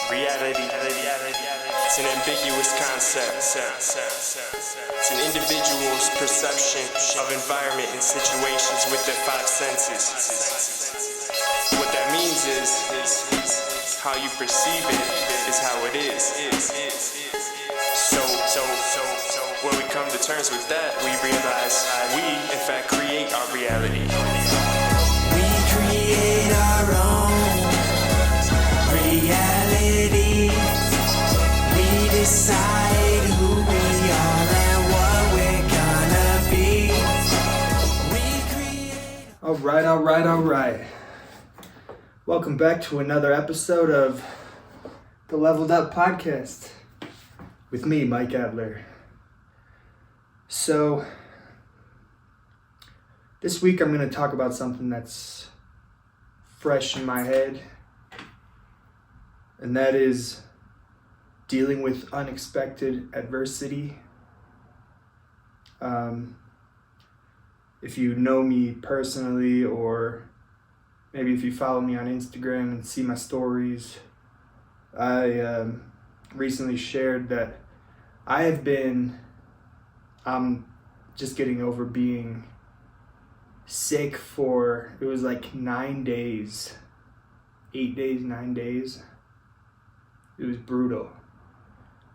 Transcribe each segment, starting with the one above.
Reality. It's an ambiguous concept. It's an individual's perception of environment and situations with their five senses. What that means is how you perceive it is how it is. So when we come to terms with that, we realize we, in fact, create our reality. We create our own reality. We decide who we are and what we're gonna be. We create. All right. Welcome back to another episode of the Leveled Up Podcast with me, Mike Adler. So, this week I'm going to talk about something that's fresh in my head, and that is dealing with unexpected adversity. If you know me personally, or maybe if you follow me on Instagram and see my stories, I recently shared that I'm just getting over being sick for, it was like 9 days, 8 days, 9 days. It was brutal.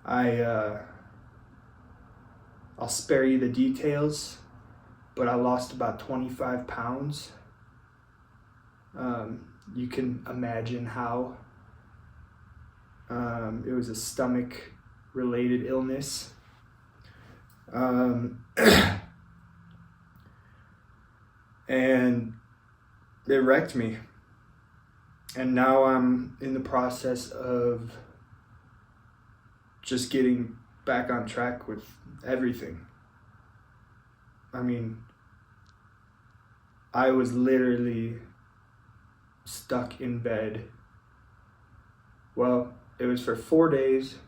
I'll spare you the details, but I lost about 25 pounds. You can imagine how. It was a stomach-related illness. And it wrecked me. And now I'm in the process of just getting back on track with everything. I mean, I was literally stuck in bed. Well, it was for 4 days.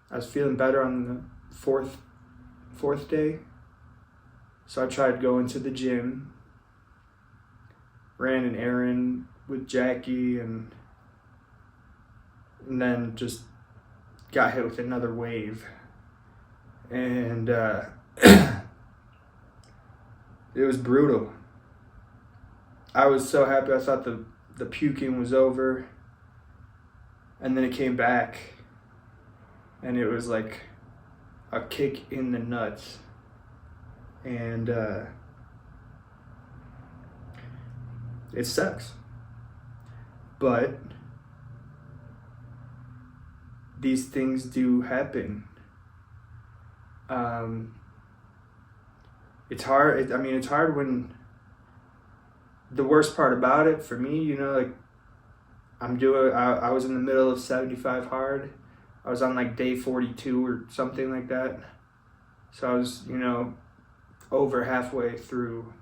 I was feeling better on the fourth day. So I tried going to the gym, ran an errand with Jackie, and then just got hit with another wave. And it was brutal. I was so happy. I thought the puking was over. And then it came back, and it was like a kick in the nuts. And it sucks. But these things do happen. It's hard. It's hard when the worst part about it for me, like I was in the middle of 75 hard. I was on like day 42 or something like that. So I was, over halfway through.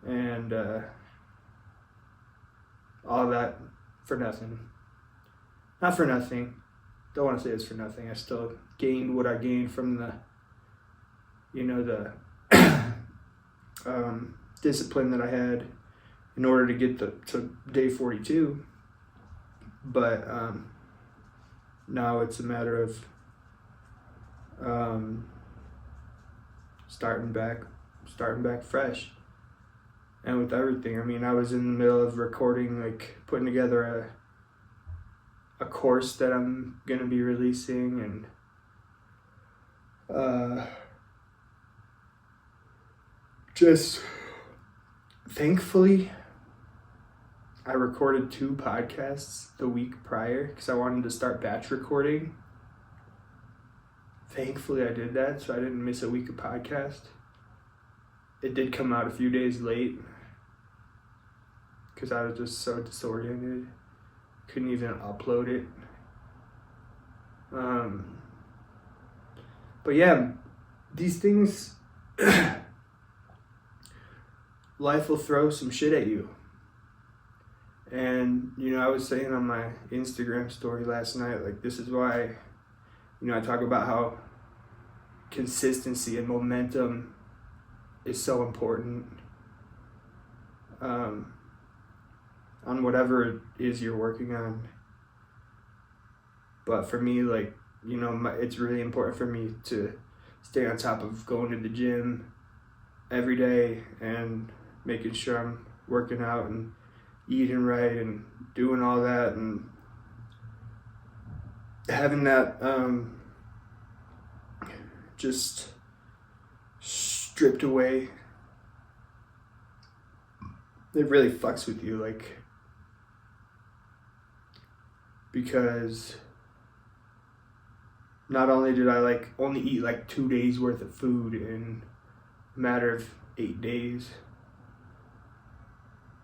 And all that for nothing. Not for nothing. Don't want to say it's for nothing. I still gained what I gained from the discipline that I had in order to get to day 42. But now it's a matter of starting back fresh. And with everything, I was in the middle of recording, like putting together a course that I'm gonna be releasing, and just thankfully I recorded 2 podcasts the week prior because I wanted to start batch recording. Thankfully I did that, so I didn't miss a week of podcast. It did come out a few days late because I was just so disoriented. Couldn't even upload it. But yeah, these things, life will throw some shit at you. And, I was saying on my Instagram story last night, like, this is why, I talk about how consistency and momentum is so important. On whatever it is you're working on. But for me, like, you know, it's really important for me to stay on top of going to the gym every day and making sure I'm working out and eating right and doing all that and having that just stripped away. It really fucks with you, like, because not only did I like only eat like 2 days worth of food in a matter of 8 days,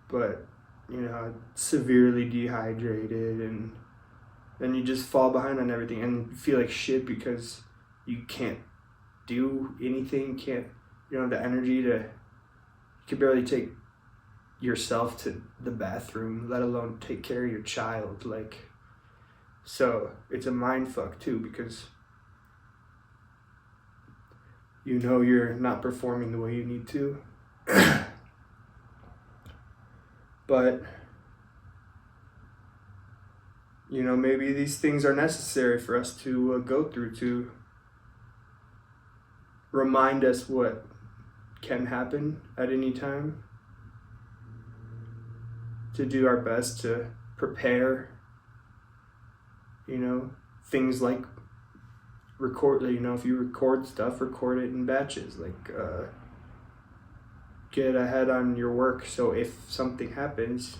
but you know, severely dehydrated, and then you just fall behind on everything and feel like shit because you can't do anything, you don't have the energy to, you can barely take yourself to the bathroom, let alone take care of your child. Like, so it's a mind fuck too, because you know you're not performing the way you need to. But you know, maybe these things are necessary for us to go through to remind us what can happen at any time, to do our best to prepare, you know, things like record, you know, if you record stuff, record it in batches, like get ahead on your work, so if something happens,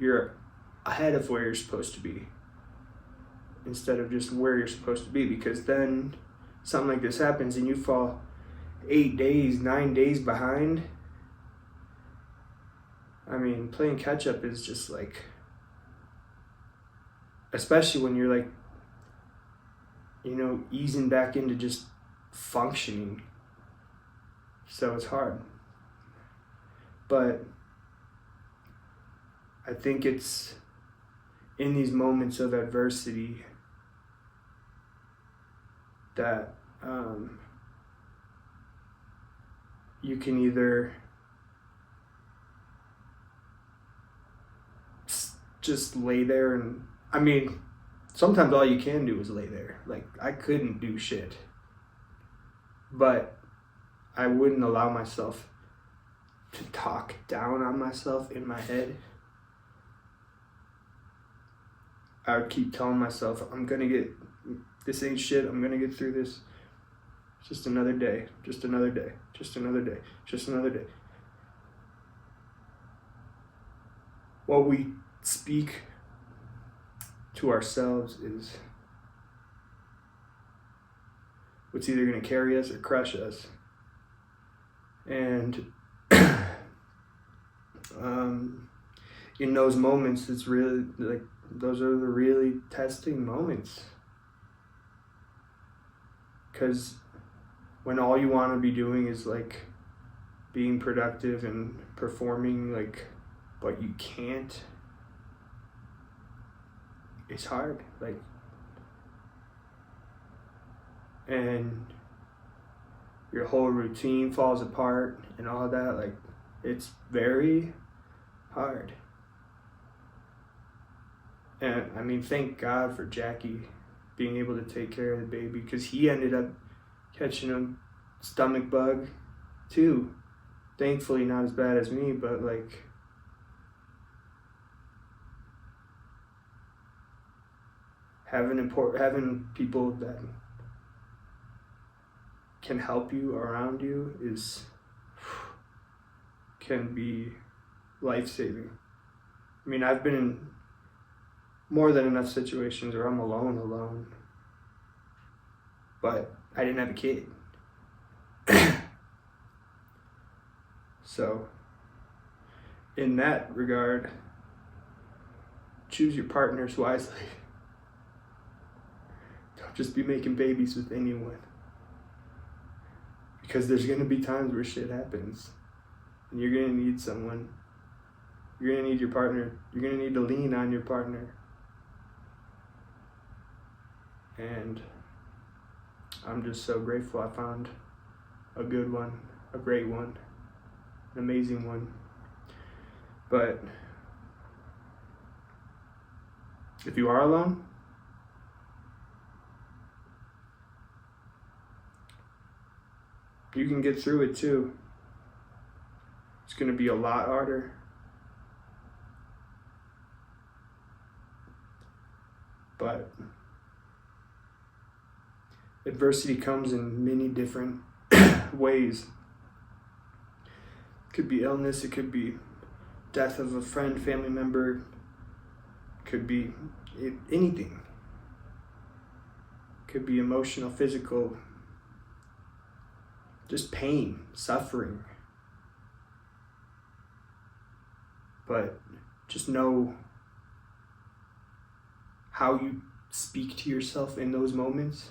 you're ahead of where you're supposed to be instead of just where you're supposed to be. Because then something like this happens and you fall 8 days, 9 days behind. I mean, playing catch up is just like, especially when you're like, you know, easing back into just functioning. So it's hard. But I think it's in these moments of adversity that you can either just lay there, and I mean, sometimes all you can do is lay there. Like, I couldn't do shit, but I wouldn't allow myself to talk down on myself in my head. I would keep telling myself, this ain't shit, I'm gonna get through this. It's just another day, just another day, just another day, just another day. What we speak to ourselves is what's either gonna carry us or crush us. And in those moments, it's really like, those are the really testing moments. Because when all you want to be doing is like being productive and performing, like, but you can't, it's hard. Like, and your whole routine falls apart and all that. Like, it's very hard. And I mean, thank God for Jackie being able to take care of the baby, because he ended up catching a stomach bug too. Thankfully not as bad as me, but like, having people that can help you around you can be life-saving. I mean, I've been in more than enough situations where I'm alone, but I didn't have a kid. So in that regard, choose your partners wisely. Don't just be making babies with anyone, because there's gonna be times where shit happens and you're gonna need someone. You're gonna need your partner. You're gonna need to lean on your partner. And I'm just so grateful I found a good one, a great one, an amazing one. But if you are alone, You can get through it too. It's going to be a lot harder. But adversity comes in many different ways. It could be illness, it could be death of a friend, family member, it could be anything. It could be emotional, physical, just pain, suffering. But just know how you speak to yourself in those moments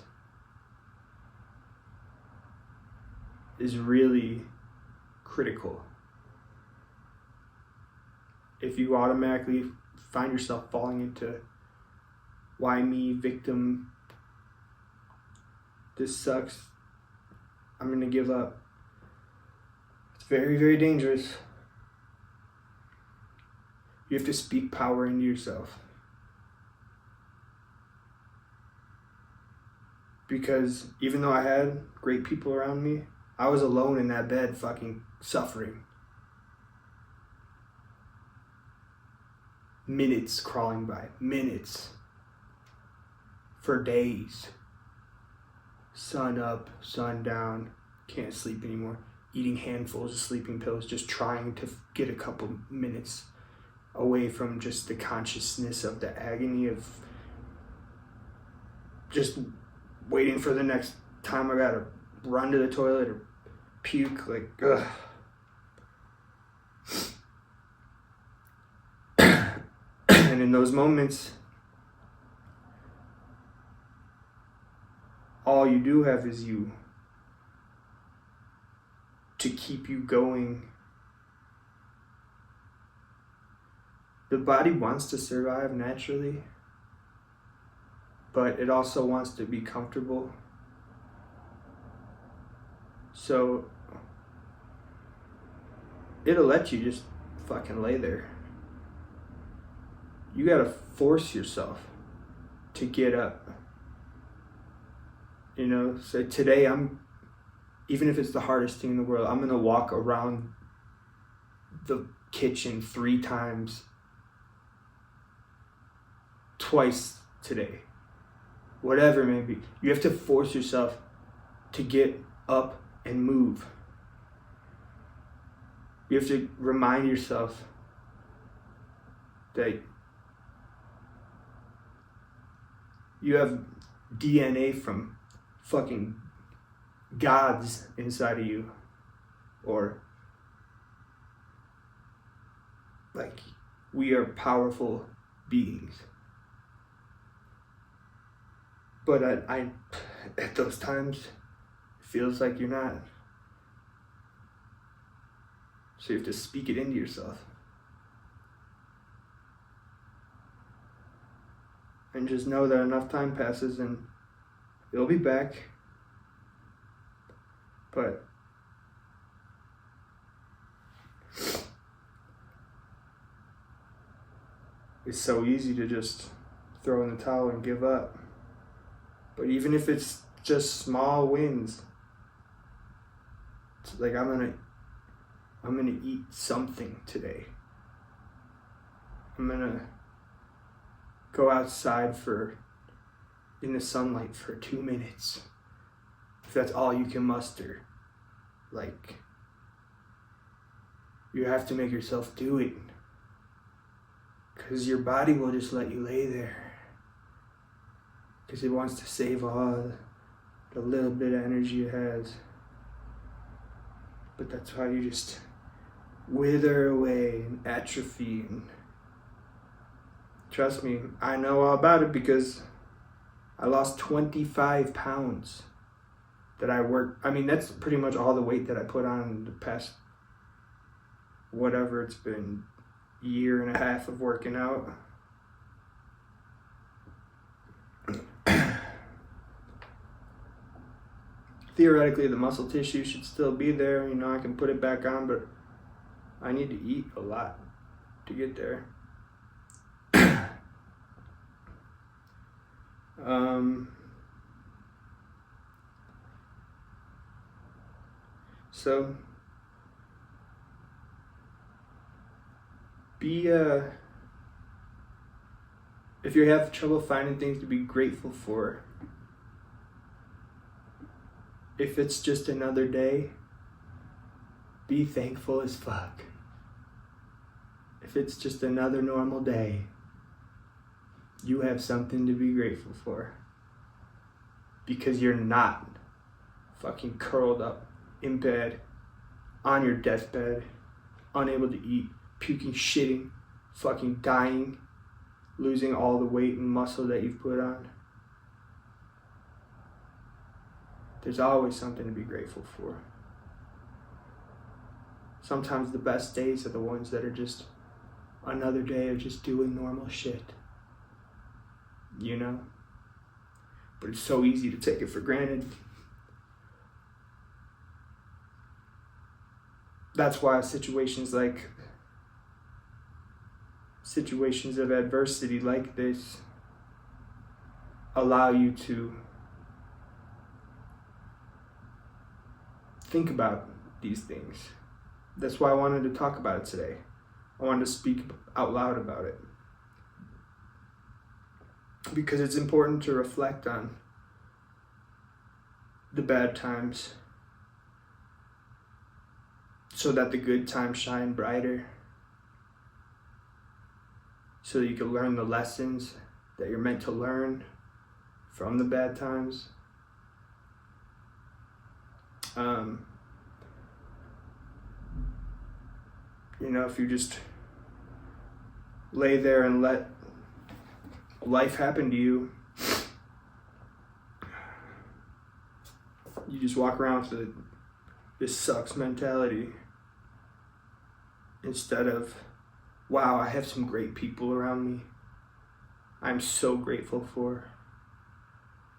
is really critical. If you automatically find yourself falling into why me, victim, this sucks, I'm gonna give up. It's very, very dangerous. You have to speak power into yourself. Because even though I had great people around me, I was alone in that bed fucking suffering. Minutes crawling by. Minutes. For days. Sun up, sun down. Can't sleep anymore. Eating handfuls of sleeping pills. Just trying to get a couple minutes away from just the consciousness of the agony of just waiting for the next time I gotta run to the toilet or puke, like, ugh. And in those moments, all you do have is you to keep you going. The body wants to survive naturally, but it also wants to be comfortable. So it'll let you just fucking lay there. You gotta force yourself to get up. You know, so today even if it's the hardest thing in the world, I'm gonna walk around the kitchen 3 times, twice today. Whatever it may be. You have to force yourself to get up and move. You have to remind yourself that you have DNA from fucking gods inside of you. Or like, we are powerful beings. But I at those times, it feels like you're not. So you have to speak it into yourself. And just know that enough time passes and it'll be back. But it's so easy to just throw in the towel and give up. But even if it's just small wins, it's like I'm gonna eat something today. I'm gonna go outside in the sunlight for 2 minutes. If that's all you can muster. Like, you have to make yourself do it. Because your body will just let you lay there. Because it wants to save all the little bit of energy it has. But that's how you just wither away and atrophy. And trust me, I know all about it because I lost 25 pounds that I worked. I mean, that's pretty much all the weight that I put on in the past, whatever it's been, year and a half of working out. Theoretically, the muscle tissue should still be there. You know, I can put it back on, but I need to eat a lot to get there. So if you have trouble finding things to be grateful for, if it's just another day, be thankful as fuck. If it's just another normal day, you have something to be grateful for. Because you're not fucking curled up in bed, on your deathbed, unable to eat, puking, shitting, fucking dying, losing all the weight and muscle that you've put on. There's always something to be grateful for. Sometimes the best days are the ones that are just another day of just doing normal shit. You know? But it's so easy to take it for granted. That's why situations of adversity like this allow you to think about these things. That's why I wanted to talk about it today. I wanted to speak out loud about it. Because it's important to reflect on the bad times so that the good times shine brighter. So that you can learn the lessons that you're meant to learn from the bad times. You know, if you just lay there and let life happen to you, you just walk around with this sucks mentality instead of, wow, I have some great people around me I'm so grateful for.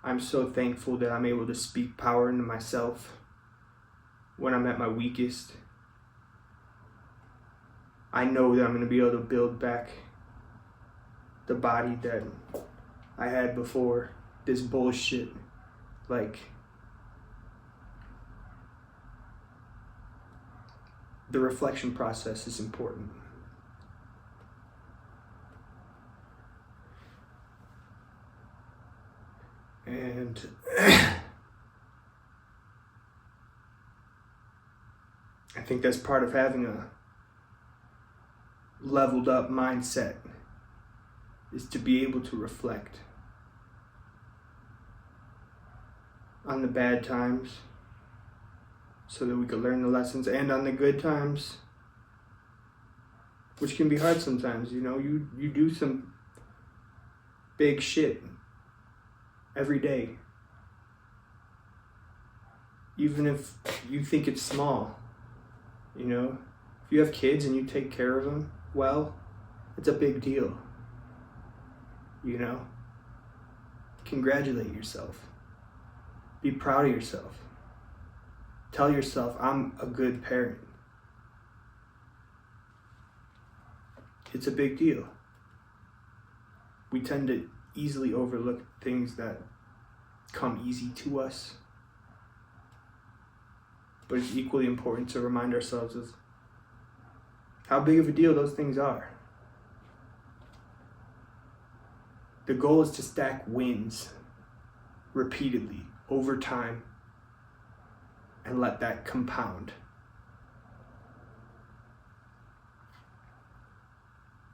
I'm so thankful that I'm able to speak power into myself when I'm at my weakest. I know that I'm going to be able to build back the body that I had before this bullshit. Like, the reflection process is important. And I think that's part of having a leveled up mindset, is to be able to reflect on the bad times so that we can learn the lessons, and on the good times, which can be hard sometimes. You know, you do some big shit every day, even if you think it's small. You know, if you have kids and you take care of them well, it's a big deal. You know, congratulate yourself. Be proud of yourself. Tell yourself, I'm a good parent. It's a big deal. We tend to easily overlook things that come easy to us. But it's equally important to remind ourselves of how big of a deal those things are. The goal is to stack wins repeatedly over time and let that compound.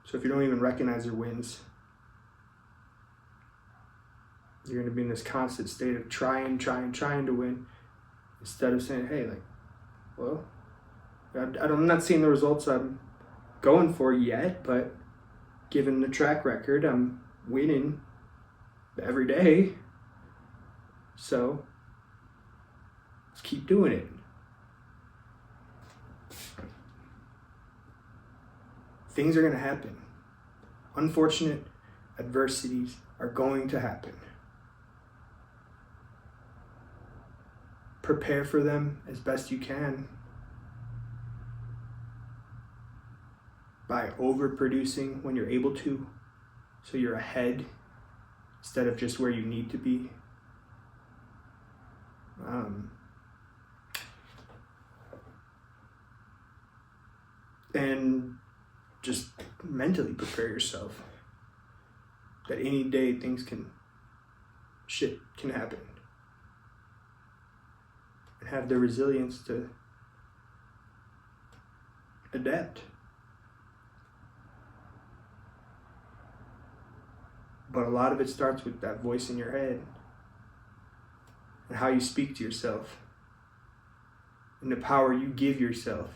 So if you don't even recognize your wins, you're going to be in this constant state of trying to win, instead of saying, hey, like, well, I'm not seeing the results I'm going for yet, but given the track record, I'm winning every day. So let's keep doing it. Things are going to happen. Unfortunate adversities are going to happen. Prepare for them as best you can by overproducing when you're able to, so you're ahead instead of just where you need to be. And just mentally prepare yourself that any day shit can happen. And have the resilience to adapt. But a lot of it starts with that voice in your head and how you speak to yourself and the power you give yourself.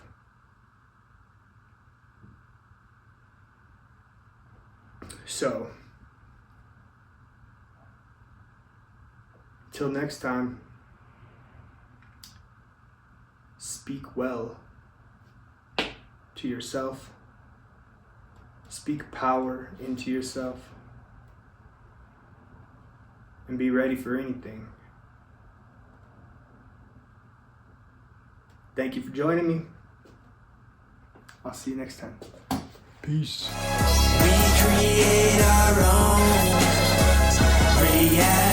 So, till next time, speak well to yourself. Speak power into yourself. And be ready for anything. Thank you for joining me. I'll see you next time. Peace. We create our own reality.